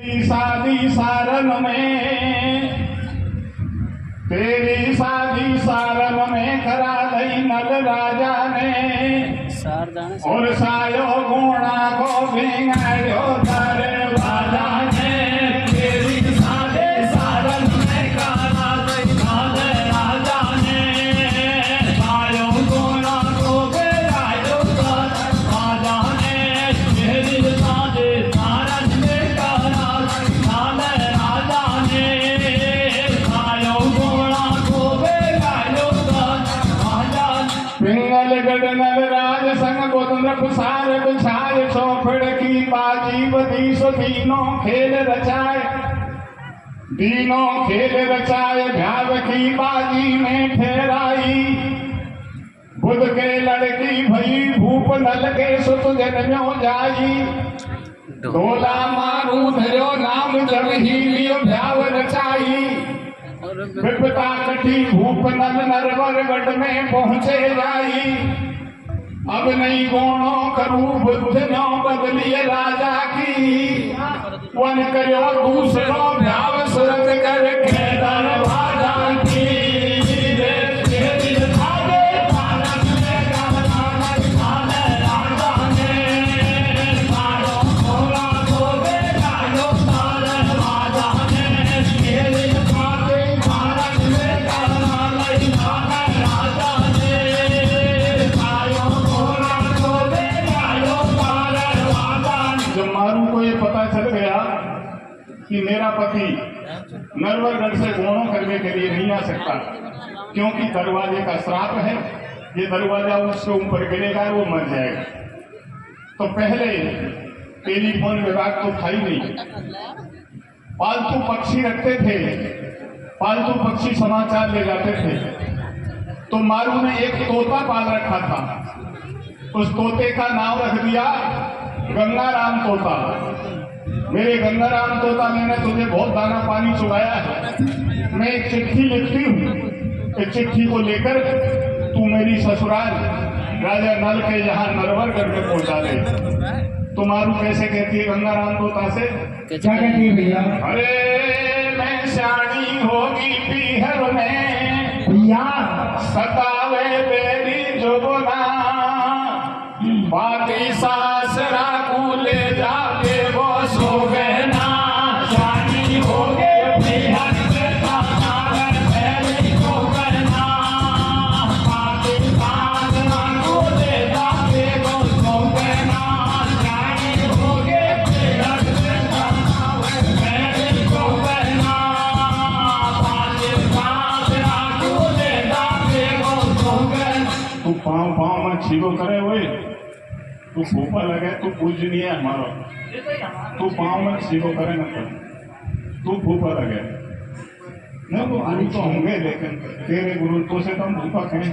शादी सारन में तेरी शादी सारन में करा दई नल राजा ने और सायो गुणा को भिंगाड़ो दरवाजा ने तेरी शादी सारन में करा दई नल राजा ने सायो गुणा को भिंगाड़ो दरवाजा ने तेरी शादी सारन में करा दई नल राजा ने सायो गुणा को भिंगाड़ो दरवाजा पिंगलगढ़ नल राज संग गोतन्द्र सार बिछाए चौपड़ की बाजी बदी सो दीनों खेल रचाए भ्याव की बाजी में ठहराई बुध के लड़की भई भूप नल के सुत जन्म्यो जाई ढोला मारू धरो नाम जब ही लियो भ्याव रचाई विपता कटी भूप नल नरवर गढ़ में पहुंचे जाई अब नहीं गोणो करू बुद्ध नो बदलिए राजा की वन करो दूसरो भ्याव सुरत कर के दरवाजा की कि मेरा पति नरवरगढ़ से गोणों करने के लिए नहीं आ सकता क्योंकि दरवाजे का श्राप है, ये दरवाजा उसके ऊपर गिरेगा वो मर जाएगा। तो पहले टेलीफोन विभाग तो था ही नहीं, पालतू पक्षी रखते थे, पालतू पक्षी समाचार ले जाते थे। तो मारू ने एक तोता पाल रखा था, उस तोते का नाम रख दिया गंगाराम तोता। मेरे गंगाराम तोता, मैंने तुझे बहुत दाना पानी चुराया है, मैं एक चिट्ठी लिखती हूँ, इस चिट्ठी को लेकर तू मेरी ससुराल राजा नल के यहाँ नरवरगढ़ में पहुंचा दे। तो मारू कैसे कहती है गंगाराम तोता से, क्या कहती है भैया? अरे मैं शानी होगी पीहर में भैया सतावे तेरी जोगना बाती सासरा को ले जाके वो सो गए ना शानी हो गए बिहार में सतावे तेरी जोगना बाती सासरा को ले जाके वो सो गए ना शानी हो गए बिहार में सतावे तेरी जोगना बाती सासरा को ले जाके वो सो गए। तू पाँव में छीगो करे हुए, तू फूफा लगे, तू पूजनीय है हमारा, तू पाँव में सीधो करे न कर, तू फूफा लगे न, तो गुरु तो होंगे लेकिन तेरे गुरु तो से तुम फूफा कहें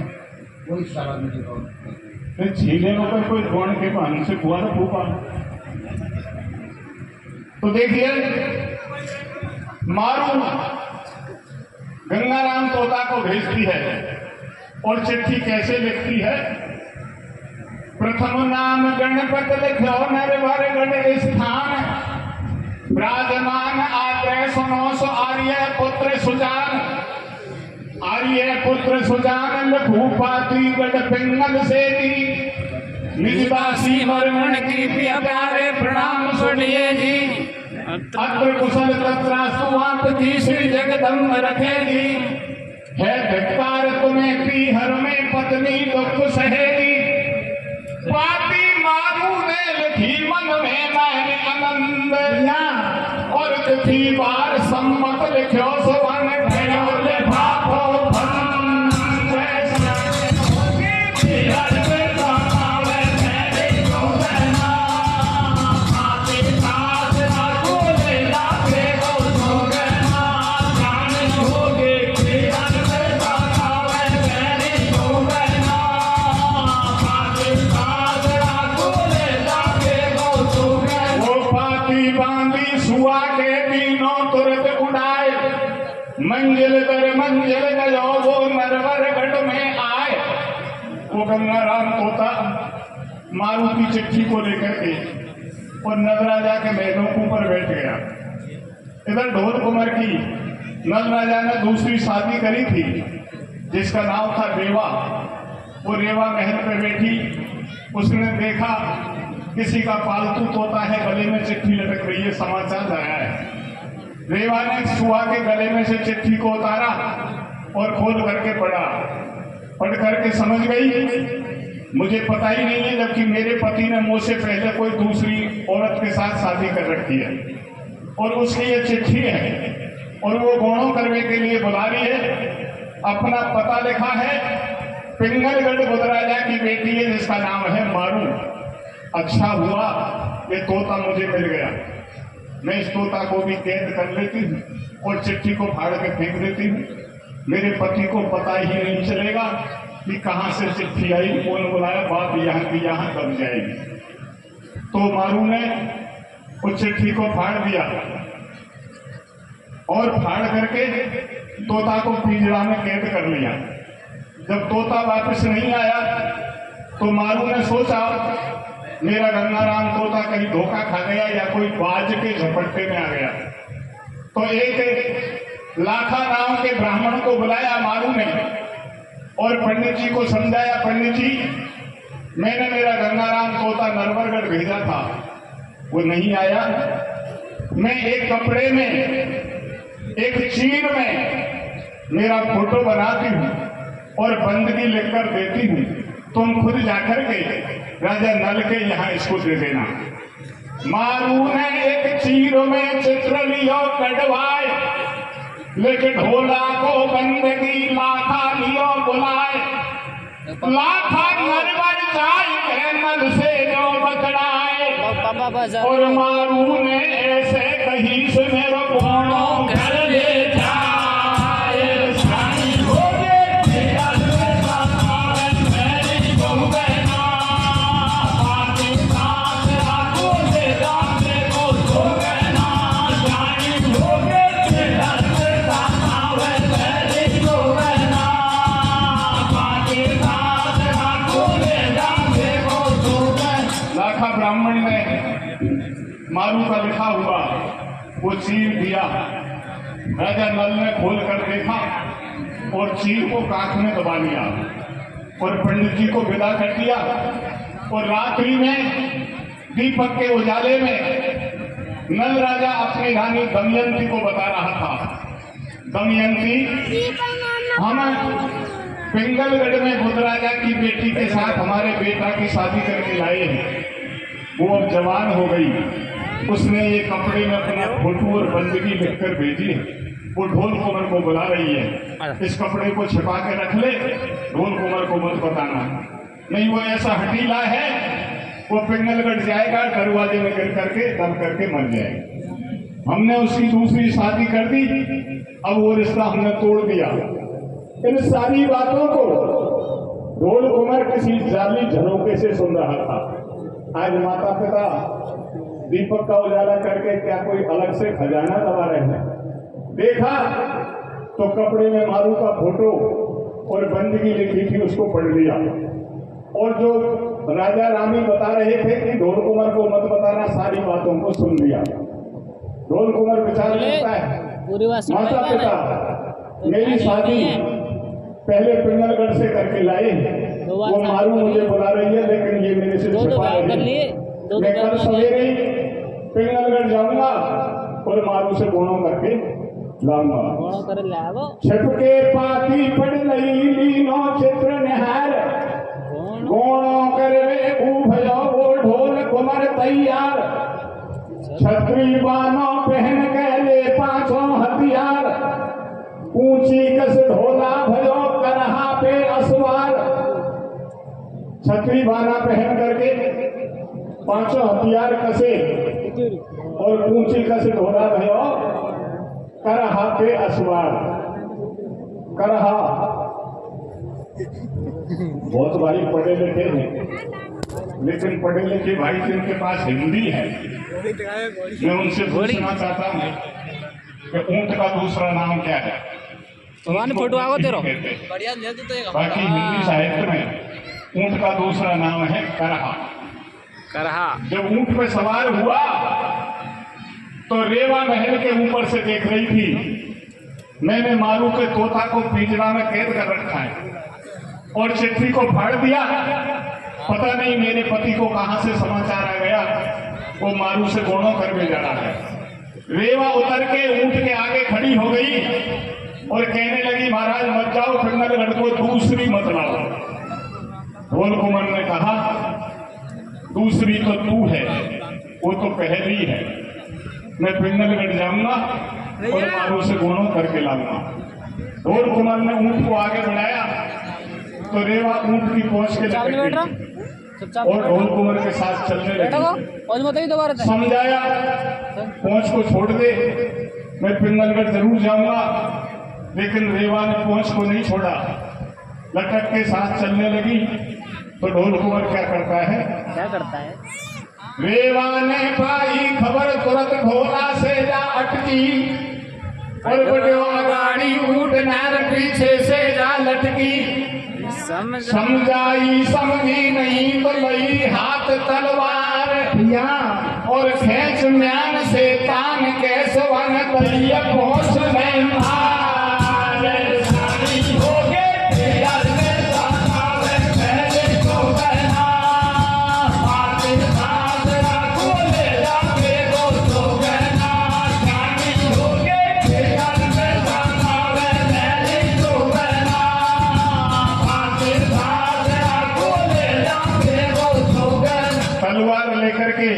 कोई सारा नहीं छीले में कोई कौन के पानी से हुआ था फूफा। तो देखिए मारू गंगाराम तोता को भेजती है और चिट्ठी कैसे लिखती है। प्रथम नाम गणपत लिखो नरवरगढ़ स्थान विराजमान आग्रह सुनो सो आर्य पुत्र सुजान, आर्य पुत्र सुजान भूपाती गढ़ पिंगल से दी निजवासी मरमण की प्यारे प्रणाम सुनिए जी। अत्र कुशल तत्रास्तु आप की श्री जगदम्ब रखेगी, है धिक्कार तुम्हें पीहर में पत्नी दुख सहेगी। पापी मारू ने लिखी मन में मैंने आनंद और तिथि बार सम्मत लिखो सुवन भयो ले भापो मंजिल दर मंजिल गयो वो नरवरगढ़ में आए। वो गंगाराम तोता मारू की चिट्ठी को लेकर के और नगराजा के महलों के ऊपर बैठ गया। इधर ढोल कुंवर की नल राजा ने दूसरी शादी करी थी जिसका नाम था रेवा। वो रेवा महल पे बैठी, उसने देखा किसी का पालतू तोता है, गले में चिट्ठी लटक रही है, समाचार आया है। रेवा ने सुआ के गले में से चिट्ठी को उतारा और खोल करके पढ़ा। पढ़ करके समझ गई मुझे पता ही नहीं है, जबकि मेरे पति ने मुझसे पहले कोई दूसरी औरत के साथ शादी कर रखी है और उसकी ये चिट्ठी है और वो गौणों करने के लिए बुला रही है। अपना पता लिखा है, पिंगलगढ़ बुधराजा की बेटी है जिसका नाम है मारू। अच्छा हुआ ये तोता मुझे मिल गया, मैं इस तोता को भी कैद कर लेती हूँ और चिट्ठी को फाड़ के फेंक देती हूँ। मेरे पति को पता ही नहीं चलेगा कि कहां से चिट्ठी आई, कौन बुलाया, बात यहाँ की यहाँ दब जाएगी। तो मारू ने उस चिट्ठी को फाड़ दिया और फाड़ करके तोता को पिंजरा में कैद कर लिया। जब तोता वापस नहीं आया तो मारू ने सोचा मेरा गंगाराम तोता कहीं धोखा खा गया या कोई बाज के झपट्टे में आ गया। तो एक लाखा नाम के ब्राह्मण को बुलाया मारू ने और पंडित जी को समझाया, पंडित जी मैंने मेरा गंगाराम तोता नरवरगढ़ भेजा था, वो नहीं आया। मैं एक कपड़े में, एक चीर में मेरा फोटो बनाती हूँ और बंदगी लिखकर देती हूँ, तुम खुद जाकर के राजा नल के यहाँ इसको दे देना। मारू ने एक चीर में चित्र लियो कटवाए, लेकिन ढोला को बंदगी लाखा लियो बुलाए। लाखा नरवर जाए नल से जो बचड़ाए, और मारू ने ऐसे कहीं से मेरे गौणों घर ले जाए। ब्राह्मण ने मारू का लिखा हुआ वो चीर दिया। राजा नल ने खोल कर देखा और चीर को कांख में दबा लिया और पंडित जी को विदा कर दिया। और रात्रि में दीपक के उजाले में नल राजा अपनी रानी दमयंती को बता रहा था, दमयंती हम पिंगलगढ़ में बुधराजा की बेटी के साथ हमारे बेटा की शादी करके लाए हैं, वो अब जवान हो गई, उसने ये कपड़े में अपना फोटो और बंदगी लिखकर भेजी है, वो ढोल कुंवर को बुला रही है, इस कपड़े को छिपा के रख ले, ढोल कुंवर को मत बताना, नहीं वो ऐसा हटीला है, वो पिंगलगढ़ जाएगा, दरवाजे में गिर करके दम करके मर जाएगा। हमने उसकी दूसरी शादी कर दी, अब वो रिश्ता हमने तोड़ दिया। इन सारी बातों को ढोल कुंवर किसी जाली झरोके से सुन रहा था। आज माता पिता दीपक का उजाला करके क्या कोई अलग से खजाना दबा रहे हैं। देखा तो कपड़े में मारू का फोटो और बंदगी लिखी थी उसको पढ़ लिया। और जो राजा रानी बता रहे थे कि ढोल कुंवर को मत बताना, सारी बातों को सुन लिया। ढोल कुंवर बेचारा कहता है माता पिता मेरी शादी पहले पिंगलगढ़ से करके लाए, वो मारू मुझे बुला रही है लेकिन ये मेरे से छिपा रही है। मैं कल सवेरे पिंगलगढ़ जाऊंगा और मारू से गोणों करके लाऊंगा। छिपके पाती पड़ लीनो चित्र निहार, गोणों करवे उभयो वो ढोल कुंवर तैयार। छतरी बानो पहन के ले पांचों हथियार, ऊंची कस ढोला भयो करहा पे असवार। छतरी बाना पहन करके पांचों हथियार कसे और ऊंची कस ढोला भयो करहा पे असवार। करहा बहुत भाई पढ़े लिखे हैं, लेकिन पढ़े लिखे भाई जिनके पास हिंदी है, मैं उनसे पूछना चाहता हूँ कि ऊंट का दूसरा नाम क्या है? फोटो आओ तेरो। बाकी हिंदी साहित्य में ऊंट का दूसरा नाम है करहा। करहा। जब ऊंट पे सवार हुआ तो रेवा महल के ऊपर से देख रही थी, मैंने मारू के तोता को पिंजरा में कैद कर रखा है और चिट्ठी को फाड़ दिया। पता नहीं मेरे पति को कहां से समाचार आ गया, वो मारू से गोणों कर में जा रहा है। रेवा उतर के ऊंट के आगे खड़ी हो गई और कहने लगी, महाराज मत जाओ, पिंगलगढ़ को दूसरी मत लाओ। ढोल कुंवर ने कहा, दूसरी तो तू है, वो तो पहली है। मैं पिंगलगढ़ जाऊंगा और मारू से गोणों करके लाऊंगा। ढोल कुंवर ने ऊंट को आगे बढ़ाया तो रेवा ऊंट की पहुंच के लटक गई और ढोल कुंवर के साथ चलने लगी। समझाया, पहुंच को छोड़ दे, मैं पिंगलगढ़ जरूर जाऊंगा, लेकिन रेवा ने पहुंच को नहीं छोड़ा, लटक के साथ चलने लगी। तो ढोल कुंवर क्या करता है? रेवा ने पाई खबर, तुरंत ढोला से जा अटकी और बड़ो गाड़ी ऊंट नार पीछे से जा लटकी। समझाई समझी नहीं तो लई हाथ तलवार और खेच म्यान से तान के सवन तैया पहुंच में मार। सारी हो गए तेरा में साकावे पहले तो बहना, पाते साथ राखो ले जाके दोस्तों बहना। सारी हो गए तेरा में साकावे पहले तो बहना, पाते साथ राखो ले जाके दोस्तों बहना। तलवार लेकर के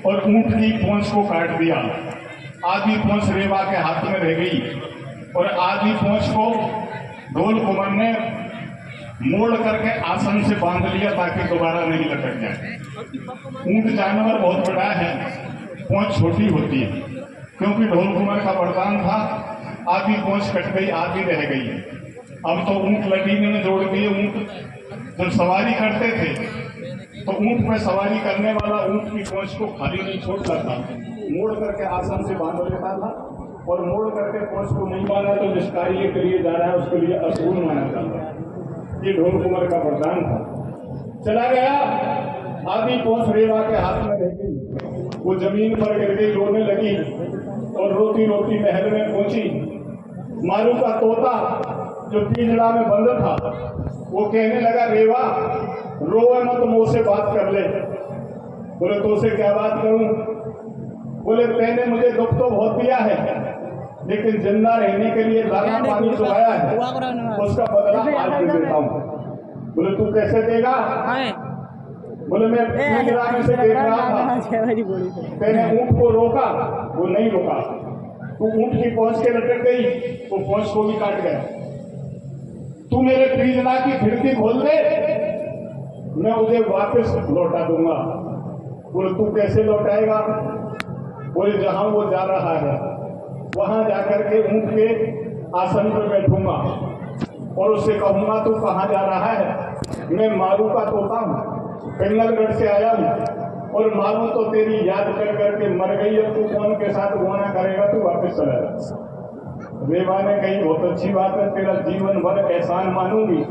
और ऊंट की पूंछ को काट दिया। आधी पूंछ रेवा के हाथ में रह गई और आधी पूंछ को ढोल कुंवर ने मोड़ करके आसन से बांध लिया ताकि दोबारा नहीं लटक जाए। ऊंट जानवर बहुत बड़ा है, पूंछ छोटी होती है, क्योंकि ढोल कुंवर का वरदान था, आधी पूंछ कट गई आधी रह गई। अब तो ऊंट लटीने में जोड़ दिए। ऊंट जब सवारी करते थे तो ऊंट पर सवारी करने वाला ऊंट की पूंछ को खाली नहीं छोड़ता था, मोड़ करके आसन से बांध लेता था और मोड़ करके पूंछ को नहीं बांधा तो जिस कार्य के लिए जा रहा है उसके लिए असूल माना जाता। ये ढोल कुंवर का वरदान था। चला गया, आधी पूंछ रेवा के हाथ में रह गई, वो जमीन पर गिर गई, रोने लगी और रोती रोती महल में पहुंची। मारू का तोता जो पिंजरा में बंद था वो कहने लगा, रेवा रोए मत, मुंह से बात कर ले। बोले, तो से क्या बात करूं? बोले, मैंने मुझे दुख तो बहुत दिया है, लेकिन जिंदा रहने के लिए दाना पानी चुराया है, उसका बदला आज दे देता हूं। बोले, तू कैसे देगा? बोले, मैं पिंजरा में से देख रहा था, मैंने ऊंट को रोका, वो नहीं रोका, तू ऊंट की पहुंच के लटक गई, वो पहुंच को भी काट गया। तू मेरे पिंजरा की खिड़की खोल दे, मैं उसे वापस लौटा दूंगा। बोले, तू कैसे लौटाएगा? बोले, जहां वो जा रहा है वहां जाकर के ऊंट के आसन पर बैठूंगा और उससे कहूंगा, तू कहां जा रहा है? मैं मारू का तोता हूं, पिंगलगढ़ से आया हूं और मारू तो तेरी याद कर करके मर गई, अब तू कौन के साथ गोना करेगा, तू वापस चला जा। रेवा ने कही, बहुत अच्छी बात है, तेरा जीवन भर एहसान मानूंगी।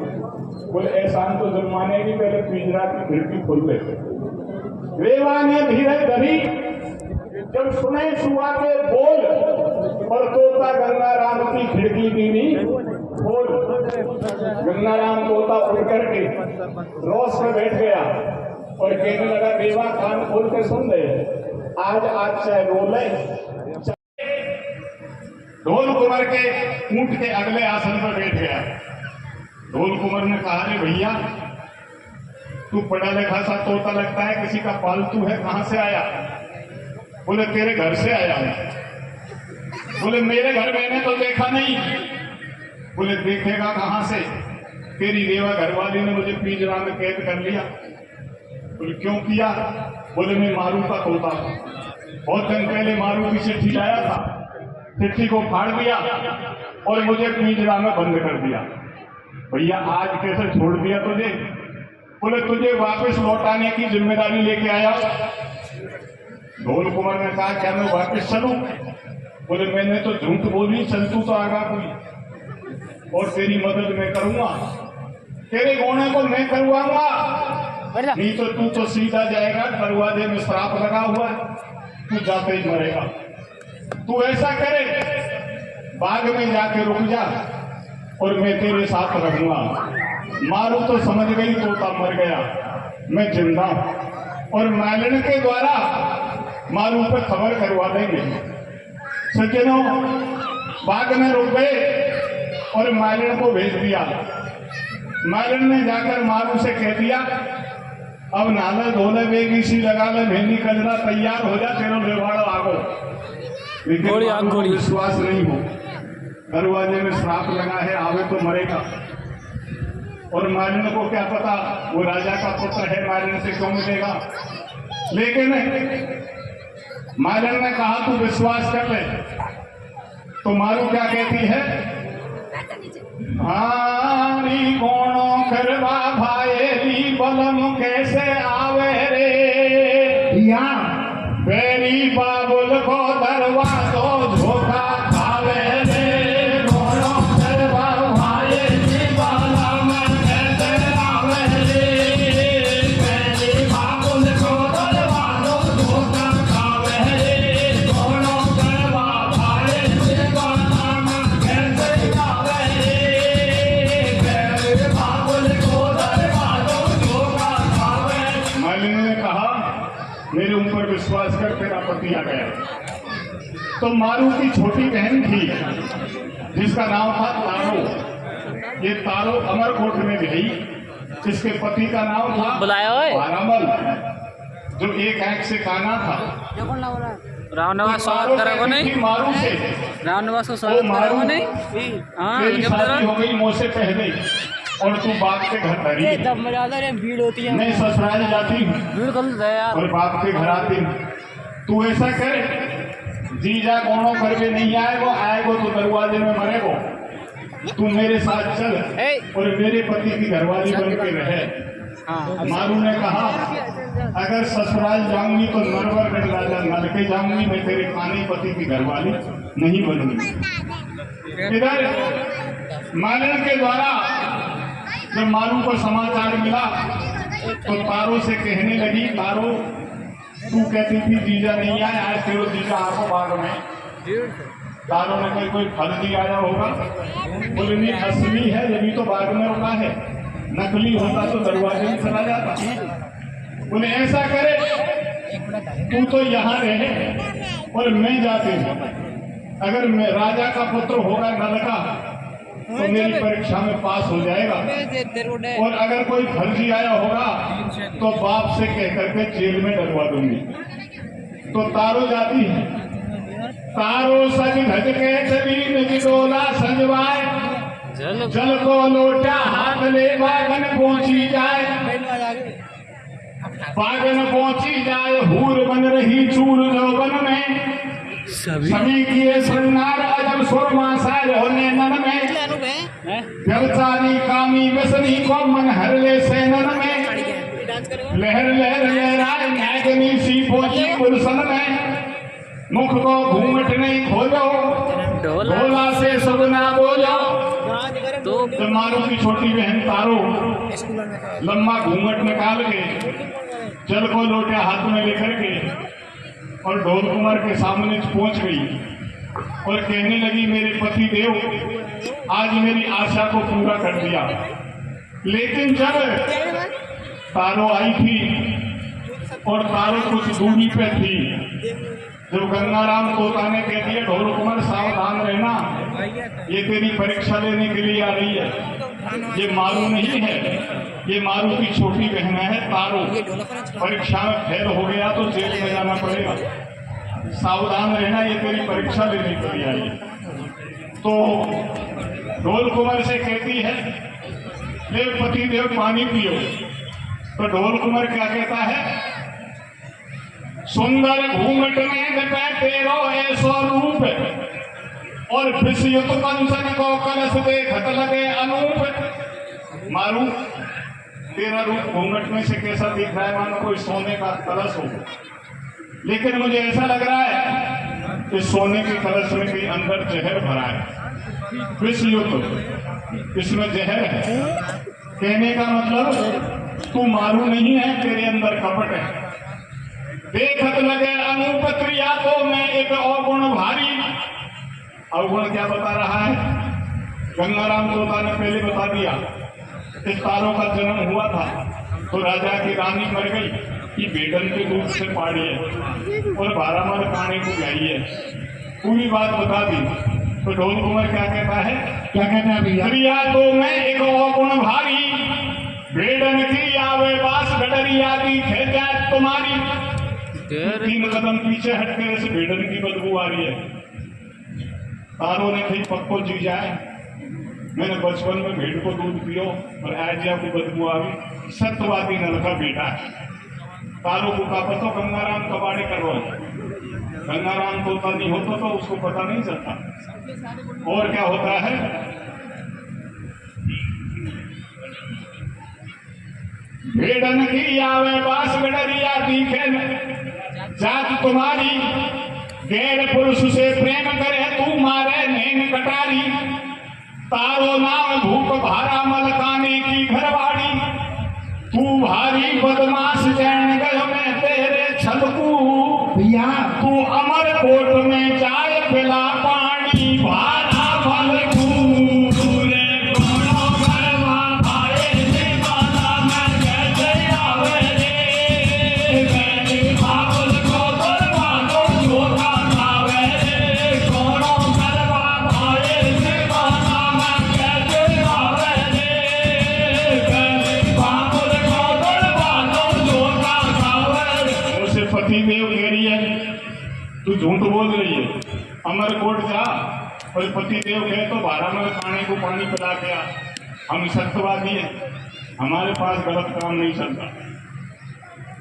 बोले, एहसान तो जब मानेगी, पहले पिंजरा की खिड़की खोल दे। रेवा ने धीरे धरी, जब सुने सुआ के बोल और तोता गंगाराम की खिड़की दीनी खोल। गंगाराम तोता उड़ करके रोस में बैठ गया और कहने लगा, रेवा कान खोल के सुन ले, आज चाहे रो ले। ढोल कुंवर के ऊंट के अगले आसन पर बैठ गया। ढोल कुंवर ने कहा, रे भैया, तू पढ़ा लिखा सा तोता लगता है, किसी का पालतू है, कहां से आया? बोले, तेरे घर से आया हूं। बोले, मेरे घर मैंने तो देखा नहीं। बोले, देखेगा कहां से? तेरी रेवा घरवाली ने मुझे पिंजरा में कैद कर लिया। बोले, क्यों किया? बोले, मैं मारू का तोता, बहुत दिन पहले मारू की चिट्ठी लाया था, चिट्ठी को फाड़ दिया और मुझे पिंजरा में बंद कर दिया। भैया, आज कैसे छोड़ दिया तुझे? बोले, तुझे वापस लौटाने की जिम्मेदारी लेके आया। ढोल कुंवर ने कहा, क्या मैं वापस चलूं? बोले, मैंने तो झूठ बोली, चल तू तो आगा कोई और तेरी मदद मैं करूंगा, तेरे गोने को मैं करवाऊंगा, नहीं तो तू तो सीधा जाएगा, दरवाजे में श्राप लगा हुआ है, तू जाते ही मरेगा। तू ऐसा करे, बाग में जाके रुक जा और मैं तेरे साथ रहूंगा। मारू तो समझ गई तोता मर गया, मैं जिंदा हूं और मालन के द्वारा मारू पे खबर करवा देंगे। सज्जनों, बाग में रुक गए और मालन को भेज दिया। मालन ने जाकर मारू से कह दिया, अब नाला धोले बेगी सी लगा ले, भेनी कजरा तैयार हो जा, तेरो व्यवहार आगो। लेकिन को विश्वास नहीं हो, दरवाजे में श्राप लगा है, आवे तो मरेगा। और मालन को क्या पता वो राजा का पुत्र है, मालन से क्यों मिलेगा। लेकिन मालन ने कहा तू विश्वास कर ले। तो मारू क्या कहती है, हारी कोनो करवा भाई बलम कैसे आवे रे, या बेरी बाबुल को दरवाजो झोंका खावे रे, कोनो करवा भाई बलम कैसे आवे रे, बेरी बाबुल को दरवाजो झोंका खावे रे, कोनो करवा भाई बलम कैसे आवे रे, बेरी बाबुल को दरवाजो झोंका खावे। मालिनी ने कहा मेरे ऊपर विश्वास कर, तेरा पति आ गया। तो मारू की छोटी बहन थी जिसका नाम था तारो। ये तारो अमरकोट में गई, जिसके पति का नाम था बुलाया ओए बारामल, जो एक आंख से काना था। रामनवास स्वागत करेगो नहीं, मारू से रामनवास को स्वागत करेगो नहीं। हाँ तेरी शादी हो गई मुझसे पहले और तू बाप के घर धरी, तब मजा आता है, भीड़ होती है, मैं ससुराल जाती हूँ भीड़ कर दे यार। और बाप के घर आती हूँ। तू ऐसा करे, जीजा कोनो करके नहीं आएगो तो दरवाजे में मरेगो। तू मेरे साथ चल और मेरे पति की घरवाली बन के रहे। मारू ने कहा अगर ससुराल जाऊंगी तो नरवरगढ़ राजा नल के जाऊंगी, मैं तेरे कानी पति की घरवाली नहीं बनूंगी। इधर मालन के द्वारा जब मारू को समाचार मिला तो तारो से कहने लगी, तारो तू कहती थी जीजा नहीं आए, आज तेरे जीजा आपको बाग में। तारो ने कहा कोई फर्जी आया होगा, बोले नहीं असली है, यही तो बाग में रुका है, नकली होता तो दरवाजे में चला जाता। बोले ऐसा करे, तू तो यहाँ रहे और मैं जाते हूँ, अगर मैं राजा का पुत्र होगा नल का तो मेरी परीक्षा में पास हो जाएगा, और अगर कोई फर्जी आया होगा तो बाप से कह करके जेल में डलवा दूंगी। तो तारो जाती है, तारो सज धज के जमीन डोला सजवाए, जल को लोटा हाथ ले बागन पहुंची जाए, बागन पहुंची जाए, हूर बन रही चूर जौबन में, सभी किए श्रृंगार अजब सुरमा साज होने नन में, व्यवचारी कामी व्यसनी को मन हर ले सेनन में, लहर लहर लहराए नागनी सी पहुंची गुलशन में, मुख को घूंघट नहीं खोलो, ढोला से सुगना बोलो। तो मारू की छोटी बहन तारो लम्बा घूंघट निकाल के जल को लोटे हाथ में लेकर के और ढोल कुमार के सामने पहुंच गई और कहने लगी, मेरे पति देव आज मेरी आशा को पूरा कर दिया। लेकिन जब तारो आई थी और तारो कुछ दूरी पे थी, जब गंगाराम तोता ने कह दिया ढोल कुमार सावधान रहना, ये तेरी परीक्षा लेने के लिए आ रही है, ये मारू नहीं है, ये मारू की छोटी बहन है तारो, परीक्षा में फेल हो गया तो जेल में जाना पड़ेगा, सावधान रहना, ये तेरी परीक्षा लेने के लिए आई है। तो ढोल कुमार से कहती है ले पति देव पानी पियो। तो ढोल कुमार क्या कहता है, सुंदर घूंघट में तेरो ऐसो रूप, और विषयुत कंचन को कलश देखत लगे अनूप। मारू तेरा रूप घूंघट में से कैसा दिख रहा है, मानो कोई सोने का कलश हो, लेकिन मुझे ऐसा लग रहा है कि सोने के कलश में भी अंदर जहर भरा है, विषयुत, इसमें जहर है। कहने का मतलब तू मारू नहीं है, तेरे अंदर कपट है। देखत लगे अनुपत्रिया तो मैं एक अवगुण भारी। अवगुण क्या बता रहा है? गंगाराम तोता ने पहले बता दिया इस तारों का जन्म हुआ था तो राजा की रानी मर गई कि बेटन के दूध से पाड़ी है और 12 मर काने को गई है। पूरी बात बता दी तो ढोल कुमार क्या कहता है? क्या कहते हैं भैया? प्रिया तो मैं एक अवगुण भारी, बेडन की आवे बास गडरिया की खेजा तुम्हारी। 3 कदम पीछे हटकर इस बेडन की बदबू आ रही है। तारों ने कहीं पक्को जी जाए, मैंने बचपन में भेड़ को दूध पियो और आज आपको बदबू आ गई। सत्यवादी नल का बेटा है। तारों को का पता गंगाराम कबाड़ी कर रहा है। गंगाराम तोता नहीं होता तो उसको पता नहीं चलता। और क्या होता है? भेड़न की आवे बास गडरिया दिखे जात तुम्हारी, गैर पुरुष से प्रेम करे तू मारे नैन कटारी। तारो नाम भूप भारा मलकाने की घरवाड़ी, तू भारी बदमाश जैन गयो मैं तेरे छलकू। भैया तू अमर कोट में जाए पिला पानी भारा भलकू। रे कोनो गरवा भाए से माता मैं कैसे आवे रे, मैंने बाबुल को दरवाजो जोता आवे रे। कोनो गरवा भाए से माता मैं कैसे आवे रे, मैंने बाबुल को दरवाजो जोता आवे रे। उसे पति देव कह रही है तू झूठ बोल रही है, अमरकोट जा। और पति देव कहे तो 12 मर खाने को पानी पिला के आ। हम सत्यवादी हैं, हमारे पास गलत काम नहीं चलता।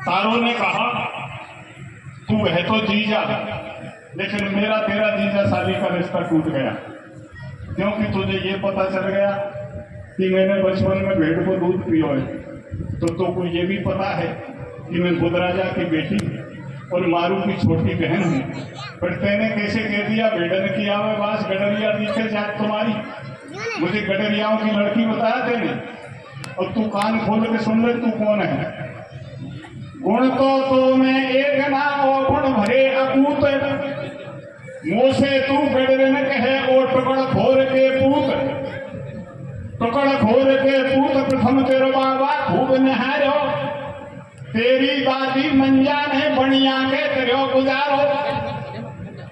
तारों ने कहा तू है तो जीजा, लेकिन मेरा तेरा जीजा शादी का रिश्ता टूट गया, क्योंकि तुझे ये पता चल गया कि मैंने बचपन में भेड़ को दूध पियो है। तो तुमको ये भी पता है कि मैं बुध राजा की बेटी और मारू की छोटी बहन हूँ। पर तेने कैसे कह दिया भेड़न की आवे बास गडरिया दिखे जात तुम्हारी? मुझे गडरियाओं की लड़की बताया तेने, और तू कान खोल के सुन ले तू कौन है। गुण तो मैं एक ना और गुण भरे अपूत, मुँह से तू गडरन कहे ओ टुकड़ खोर के पूत। टुकड़ खोर के पूत प्रथम तेरो बाबा खूब नहारो, तेरी दादी मंजा ने बनिया के तेरो गुजारो।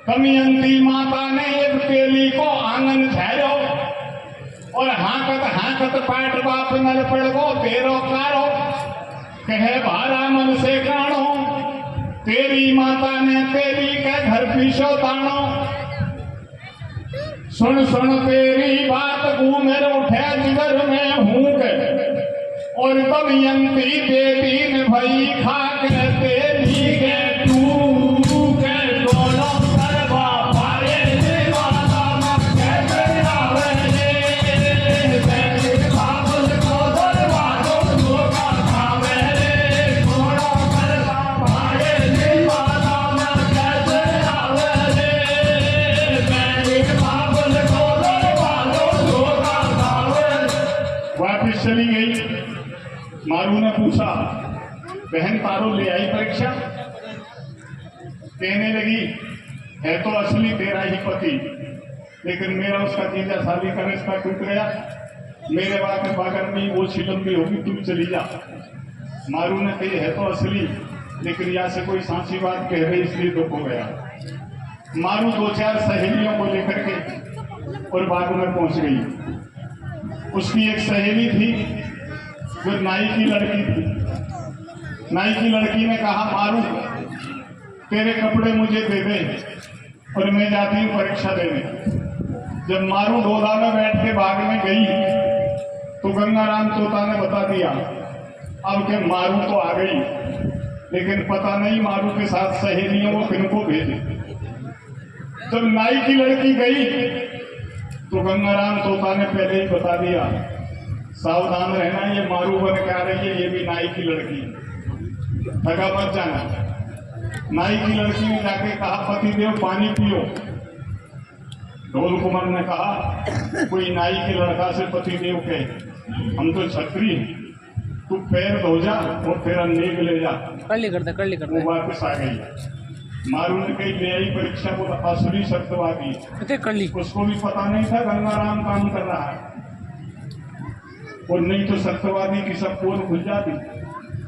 दमयंती माता ने एक तेली को आंगन झेरो, और हाकत हाकत पाट बाप नल पड़गो तेरो कारो। कहे भारा मन से कानो, तेरी माता ने तेली के घर पीछो तानो। सुन सुन तेरी बात घूमर उठे जिगर में हूँ के, और दमयंती देवी ने भई खाक तेली के तू के दोनों करवा पाए से माता में कैसे आवे रे। तेरे बाबुल को दरवाजो धोखा खावे रे, दोनों करवा पाए से माता में कैसे आवे रे। तेरे बाबुल को दरवाजो धोखा खावे। वापिस चली गई। मारू ने पूछा बहन तारो ले आई परीक्षा? कहने लगी है तो असली तेरा ही पति, लेकिन मेरा उसका जीजा शादी का रिश्ता टूट गया। मेरे बागर में वो छिलम्बी होगी, तुम चली जा। मारू ने कही है तो असली, लेकिन यहाँ से कोई सांसी बात कह रही इसलिए दुख हो गया। मारू 2-4 सहेलियों को लेकर के और बाग में पहुंच गई। उसकी एक सहेली थी जो नाई की लड़की थी। नाई की लड़की ने कहा मारू तेरे कपड़े मुझे दे दे और मैं जाती हूँ परीक्षा देने। जब मारू डोला में बैठ के बाग में गई तो गंगाराम तोता ने बता दिया अब के मारू तो आ गई, लेकिन पता नहीं मारू के साथ सहेलियों को किनको भेजे। जब नाई की लड़की गई तो गंगाराम तोता ने पहले ही बता दिया सावधान रहना, ये मारू बन के आ रही है, ये भी नाई की लड़की, ठगा मत जाना। नाई की लड़की ने जाके कहा पतिदेव पानी पियो। ढोल कुमार ने कहा कोई नाई के लड़का से पतिदेव कहे, हम तो छत्री हैं, तू पैर धो जा और फिर अनेक ले जा। कर ली करते वो वापस आ गई। मारू ने कही ले आई परीक्षा को, असली सत्यवादी कर ली। उसको भी पता नहीं था गंगाराम काम कर रहा है, और नहीं तो सत्यवादी की सब पोल खुल जाती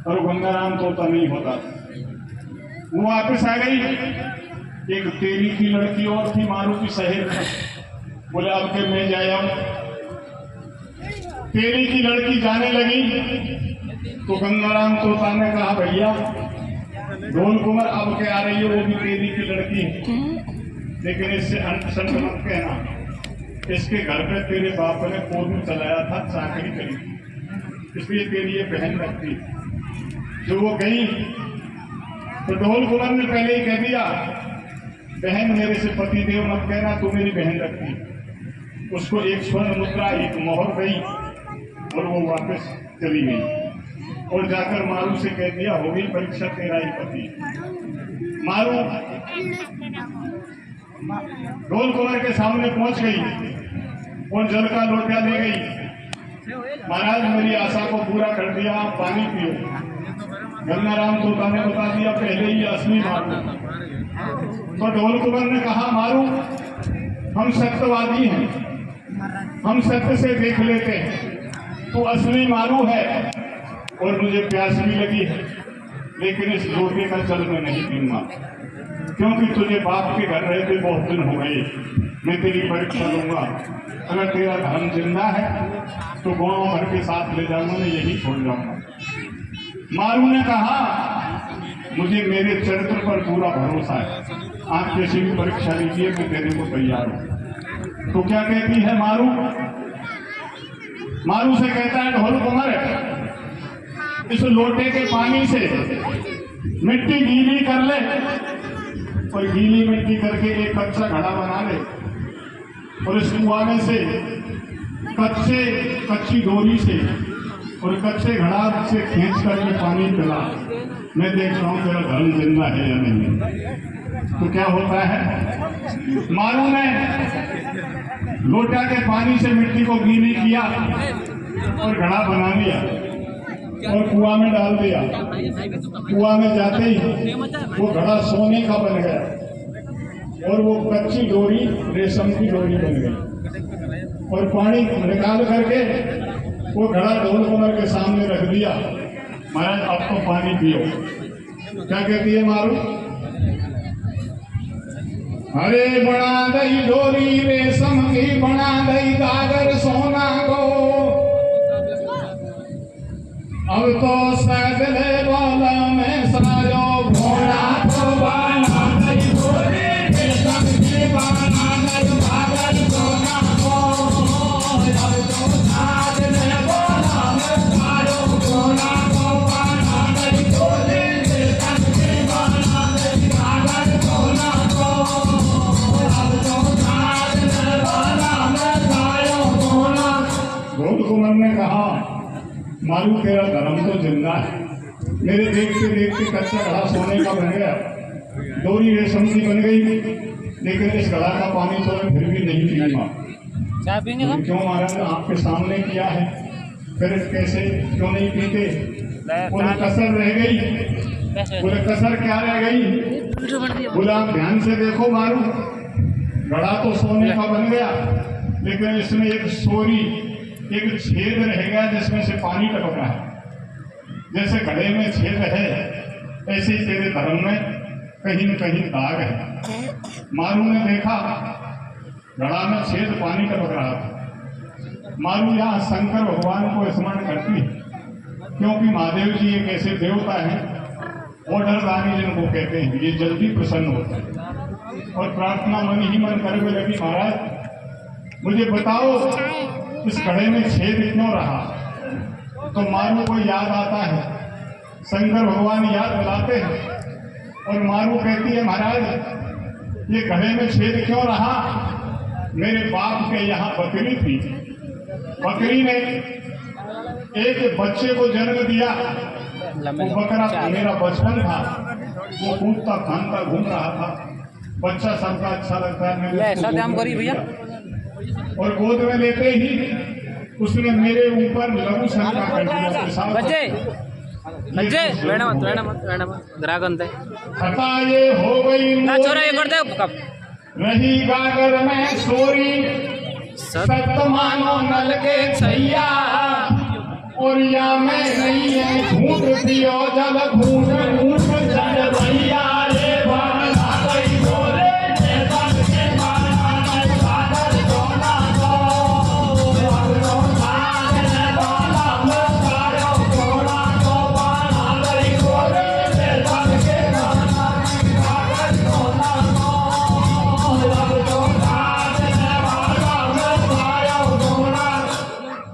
और गंगाराम तोता नहीं होता। वो वापस आ गई। एक तेरी की लड़की और थी, मारू की सहेली, बोले अब के मैं जाया। तेरी की लड़की जाने लगी तो गंगाराम तोता ने कहा भैया ढोल कुंवर अब के आ रही है, वो भी तेरी की लड़की है, लेकिन इससे अंत संत मत कहना। इसके घर पे तेरे बाप ने कोर्ट चलाया था, चाकरी करी, इसलिए तेरी ये बहन लगती। जो वो गई तो ढोल कुंवर ने पहले ही कह दिया बहन मेरे से पति देव मत कहना, तू मेरी बहन लगती। उसको एक स्वर्ण मुद्रा एक मोहर गई और वो वापस चली गई और जाकर मारू से कह दिया हो गई परीक्षा, तेरा ही पति। मारू ढोल कुंवर के सामने पहुंच गई और जल का लोटा ले गई। महाराज मेरी आशा को पूरा कर दिया, आप पानी पियो। गंगाराम तोता ने बता दिया पहले ही असली मारू। तो ढोल कुंवर ने कहा मारू हम सत्यवादी हैं, हम सत्य से देख लेते हैं, तू असली मारू है और मुझे प्यास भी लगी है, लेकिन इस लोटे का जल मैं नहीं पीऊंगा, क्योंकि तुझे बाप के घर रहते बहुत दिन हो गए। मैं तेरी परीक्षा लूंगा, अगर तेरा धर्म जिंदा है तो गाँव भर के साथ ले जाऊंगा, मैं यही छोड़ जाऊंगा। मारू ने कहा मुझे मेरे चरित्र पर पूरा भरोसा है, आप कैसी भी परीक्षा लीजिए मैं देने को तैयार हूं। तो क्या कहती है मारू? मारू से कहता है ढोल कुंवर इस लोटे के पानी से मिट्टी गीली कर ले और गीली मिट्टी करके एक कच्चा घड़ा बना ले और इस कुआं में से कच्ची डोरी से और कच्चे घड़ा से खींच करके पानी पिला। मैं देखता हूँ तेरा धर्म जिंदा है या नहीं। तो क्या होता है, मारू ने लोटा के पानी से मिट्टी को गीली किया और घड़ा बना लिया और कुआं में डाल दिया। कुआं में जाते ही वो घड़ा सोने का बन गया और वो कच्ची डोरी रेशम की डोरी बन गई और पानी निकाल करके वो घड़ा ढोल कुंवर के सामने रख दिया। महाराज अब तो पानी पियो। क्या कहती है मारू? अरे बना दई डोरी रेशम की, बना दई गागर सोना को, अब तो सगले वाला में साजो घोड़ा तो बना दई डोरी रेशम की, बना दई गागर सोना को, अब तो सगले वाला में साजो घोड़ा तो बना दई डोरी रेशम की, बना दई गागर सोना को, अब तो सगले वाला में साजो घोड़ा। ढोल कुंवर ने कहा मारू तेरा धर्म तो जिंदा है, मेरे देखते देखते कच्चा घड़ा सोने का बन गया, डोरी रेशम की बन गई, लेकिन इस घड़ा का पानी तो मैं फिर भी नहीं पीऊंगा। चाय पीएंगे ना? क्यों महाराज आपके सामने किया है, फिर कैसे क्यों नहीं पीते? बोले कसर रह गई। बोले कसर क्या रह गई? बोला आप ध्यान से देखो मारू, घड़ा तो सोने का बन गया, लेकिन इसमें एक छेद रह गया जिसमें से पानी टपक रहा है। जैसे घड़े में छेद है, ऐसे ही तेरे धर्म में कहीं न कहीं दाग है। मारू ने देखा घड़ा में छेद पानी टपक रहा था। मारू यहाँ शंकर भगवान को स्मरण करती, क्योंकि महादेव जी एक ऐसे देवता हैं, ऑर्डर रानी जिनको कहते हैं, ये जल्दी प्रसन्न होते हैं और प्रार्थना मन ही मन करने लगी, महाराज मुझे बताओ इस घड़े में छेद क्यों रहा? तो मारू को याद आता है, शंकर भगवान याद दिलाते हैं और मारू कहती है महाराज ये घड़े में छेद क्यों रहा? मेरे बाप के यहाँ बकरी थी, बकरी ने एक बच्चे को जन्म दिया। वो बकरा मेरा बचपन था, वो कूदता खानता घूम रहा था, बच्चा सबका अच्छा लगता है, ऐसा काम करी भैया। और गोद में लेते ही उसने मेरे ऊपर लघु शंका कर दिया। पेशाब बच्चे बच्चे वेणा मत ग्राहक अंत है खता ये हो गई ना छोरा ये कर दे कब रही गागर में सोरी सत मानो नल के छैया और या में नहीं है घूट पियो जल घूट घूट जल भैया रे बाला गई बोले नेता के माना में सागर सोना को सागर बाला में सारो सोना को बाला गई बोले नेता के माना में सागर सोना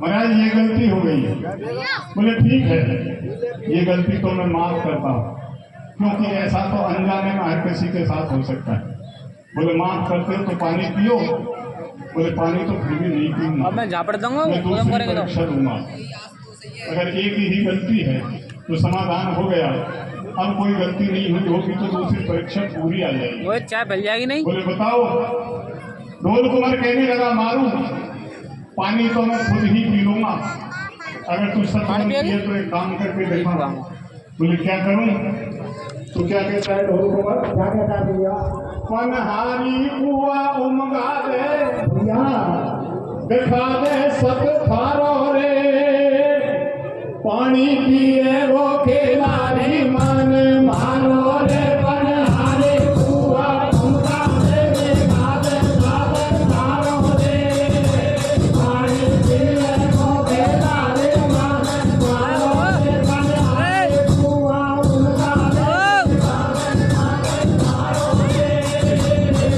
महाराज ये गलती हो गई है। बोले ठीक है ये गलती तो मैं माफ करता हूँ क्योंकि ऐसा तो अनजाने में हर किसी के साथ हो सकता है। बोले माफ करते हो तो पानी पियो। बोले पानी तो फिर भी नहीं पीऊंगा, अब मैं झापड़ दूंगा मैं खत्म दूसरी करेंगे तो परीक्षा दूंगा। अगर एक ही गलती है तो समाधान हो गया। अब कोई गलती नहीं हुई होगी तो दूसरी परीक्षा पूरी आ जाएगी। वो चाय फैल जाएगी नहीं बोले बताओ। ढोल कुमार कहने लगा मारू पानी तो मैं खुद ही पी लूंगा, अगर तू सच में पिए तो एक काम करके देखा। बोले क्या करूं? तो क्या कहता है ढोल कुमार? क्या कहता है भैया? पनहारी कुआ उमगा दे भैया दिखा दे सब थारो रे पानी पिए वो खिलाड़ी मन मानो रे पनहारी कुआ उमगा दे दिखा दे सब थारो रे पानी पिए वो खिलाड़ी मन मानो रे पनहारी कुआ उमगा दे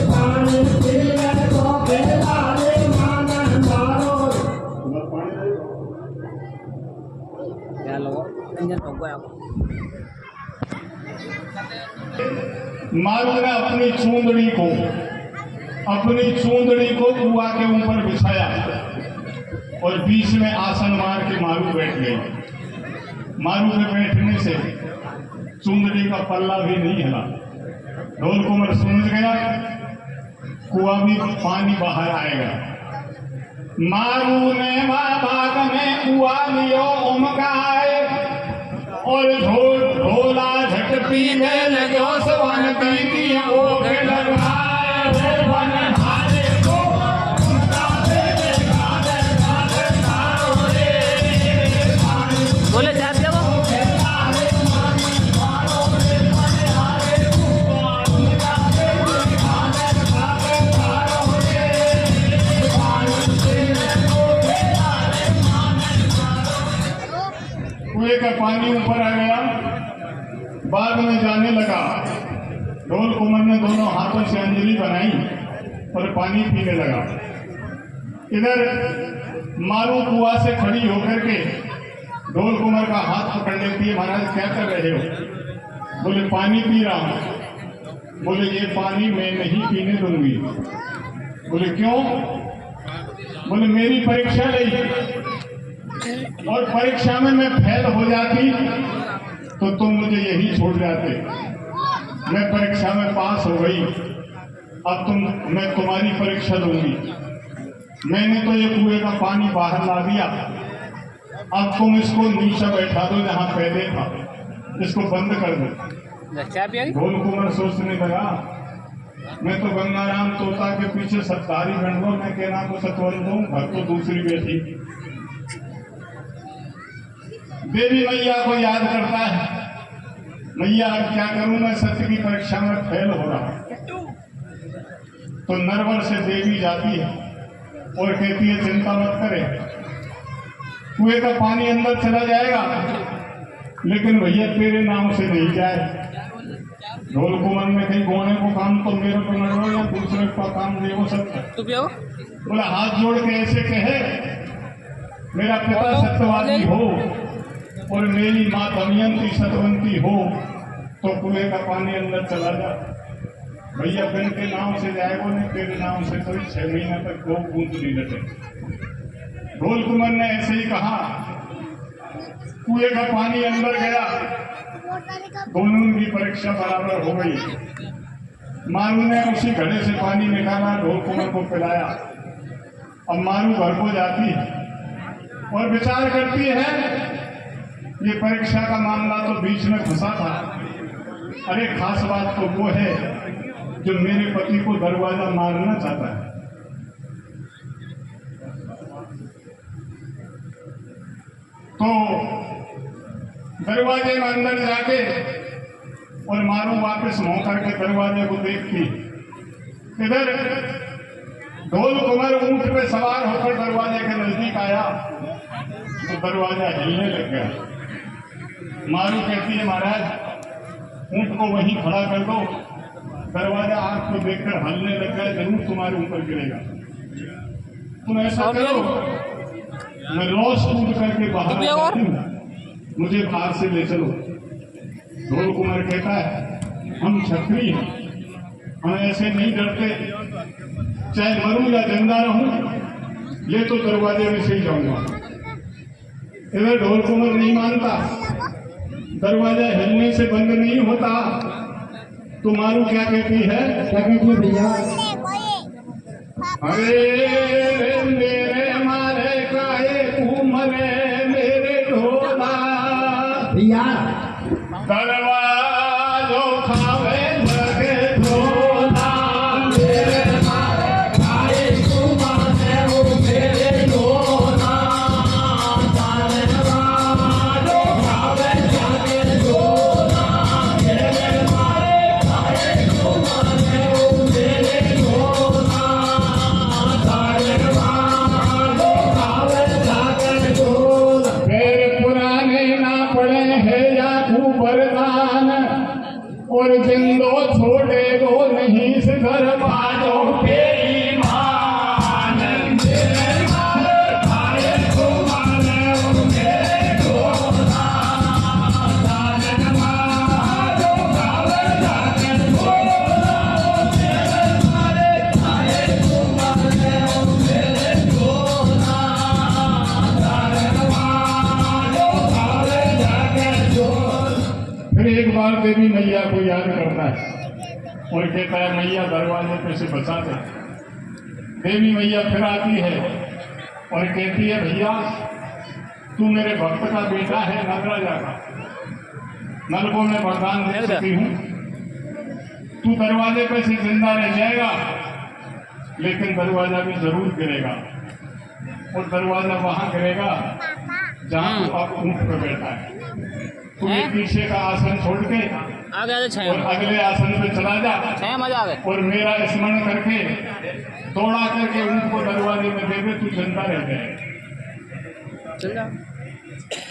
पानी पिए वो खिलाड़ी मन मानो क्या लो इंजन ठोक गया मारू ने अपनी चूंदड़ी को कुआ के ऊपर बिछाया और बीच में आसन मार के मारू बैठ गई। मारू के बैठने से चूंदड़ी का पल्ला भी नहीं हिला। ढोल कुमार समझ गया कुआ में पानी बाहर आएगा। मारू ने भाग में कुआ लियो उमगाए और ढोला झट पीने लगे सवन पीती ओख लगाए वन हारे को बोले चाय पिया वो कुएं का पानी ऊपर आ गया, बाग में जाने लगा। ढोल कुमार ने दोनों हाथों से अंजलि बनाई और पानी पीने लगा। इधर मारू कुआ से खड़ी होकर के ढोल कुमार का हाथ पकड़ लेती है। महाराज क्या कर रहे हो? बोले पानी पी रहा हूं। बोले ये पानी मैं नहीं पीने दूंगी। बोले क्यों? बोले मेरी परीक्षा ली और परीक्षा में मैं फेल हो जाती तो तुम मुझे यही छोड़ जाते। मैं परीक्षा में पास हो गई, अब मैं तुम्हारी परीक्षा लूंगी। मैंने तो ये कुएं का पानी बाहर ला दिया, अब तुम इसको नीचे बैठा दो जहां पहले था, इसको बंद कर दो। चाय पिया ढोल कुमार सोचने लगा मैं तो गंगाराम तोता के पीछे सत्तारी गणगो मैं कहना को सतवन दूं, घर तो दूसरी बेटी देवी मैया को याद करता है। मैया अब क्या करूं, मैं सत्य की परीक्षा में फेल हो रहा। तो नरवर से देवी जाती है और कहती है चिंता मत करे, कुएं का पानी अंदर चला जाएगा लेकिन भैया तेरे नाम से नहीं जाए। ढोल कुमार में कहीं गोने को काम तो मेरे को नड़ो या दूसरे का काम नहीं हो सकता। तू पिया बोला हाथ जोड़ के ऐसे कहे मेरा पिता सत्यवादी हो और मेरी माँ दमयंती सतवंती हो तो कुएं का पानी अंदर चला जा। भैया बिन के नाम से जाएगा नहीं, तेरे नाम से कोई 6 महीने तक 2 बूंद नहीं लगे। ढोल कुमार ने ऐसे ही कहा, कुएं का पानी अंदर गया, दोनों की परीक्षा बराबर हो गई। मारू ने उसी घड़े से पानी निकाला, ढोल कुमार को पिलाया। अब मारू घर को जाती है और विचार करती है ये परीक्षा का मामला तो बीच में फंसा था। अरे खास बात तो वो है जो मेरे पति को दरवाजा मारना चाहता है। तो दरवाजे में अंदर जाके और मारू वापस मुंह करके दरवाजे को देखती। इधर ढोल कुंवर ऊंट पे सवार होकर दरवाजे के नजदीक आया तो दरवाजा हिलने लग गया। मारू कहती है महाराज ऊंट को वहीं खड़ा कर दो। दरवाजा आंख को देखकर हलने लग गया, जरूर तुम्हारे ऊपर गिरेगा। तुम ऐसा करो मैं लॉस कूद करके बाहर आ जाती हूँ, मुझे बाहर से ले चलो। ढोल कुमार कहता है हम क्षत्रिय हैं, हम ऐसे नहीं डरते, चाहे मरूं या जिंदा रहूं ये तो दरवाजे में से ही जाऊंगा। इधर ढोल कुमार नहीं मानता, दरवाजा हिलने से बंद नहीं होता। तो मारू क्या कहती है? क्या कहती है भैया? अरे मेरे मारे काहे तू मरे मेरे ढोला भैया दरवाजो खावे लगे ढोला। मेरे मारे काहे तू मरे मेरे ढोला दरवाजो खावे लगे ढोला। मेरे मारे काहे तू मरे मेरे ढोला दरवाजो खावे लगे ढोला। फिर पुराने ना पड़े हैं या वरदान और जिंदो छोड़े दो नहीं इस घर बाजो के ईमान। मेरे मारे खाए तो मारे मेरे ढोला दरवाजो खावे लगे ढोला। मेरे मारे खाए तो मारे मेरे ढोला दरवाजो खावे लगे ढोला। फिर एक बार देवी मैया को याद करता है और कहता है मैया दरवाजे पे से बचा दे। देवी मैया फिर आती है और कहती है भैया तू मेरे भक्त का बेटा है नटराजा का, नल को मैं वरदान दे सकती हूँ। तू दरवाजे पे से जिंदा रह जाएगा लेकिन दरवाजा भी जरूर गिरेगा और दरवाजा वहां गिरेगा जहां तू आप ऊंट पे बैठा है। तुम्हें पीछे का आसन छोड़ के आ गया और अगले आसन पे चला जा मजा आ गया और मेरा स्मरण करके दौड़ा करके ऊंट को दरवाजे में दे दे, तू जिंदा रह जाए। चल जा।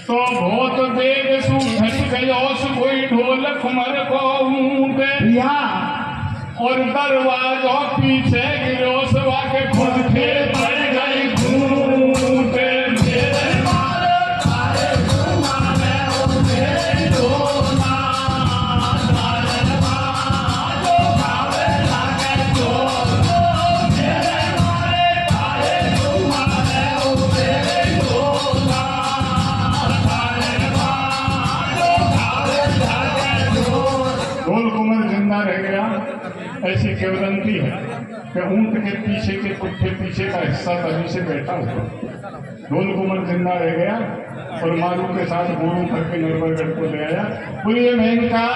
तो बहुत बेग सूझ गयो कोई ढोलक मर को ऊंट भैया और दरवाजों पीछे गिरो सवा के खुद के पड़ गई घूट। मेरे मारे खाए तू मारे मेरे ढोला दरवाजो खावे लगे ढोला। मेरे मारे खाए तू मारे मेरे ढोला दरवाजो खावे लगे ढोला। ढोल कुमार जिंदा रह गया। ऐसी किंवदंती है कि ऊंट के पीछे के पुट्ठे पीछे का हिस्सा तभी से बैठा हुआ। ढोल कुमार जिंदा रह गया और मारू के साथ गोरू करके नरवरगढ़ को ले आया। बोलिए मेनका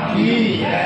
की है।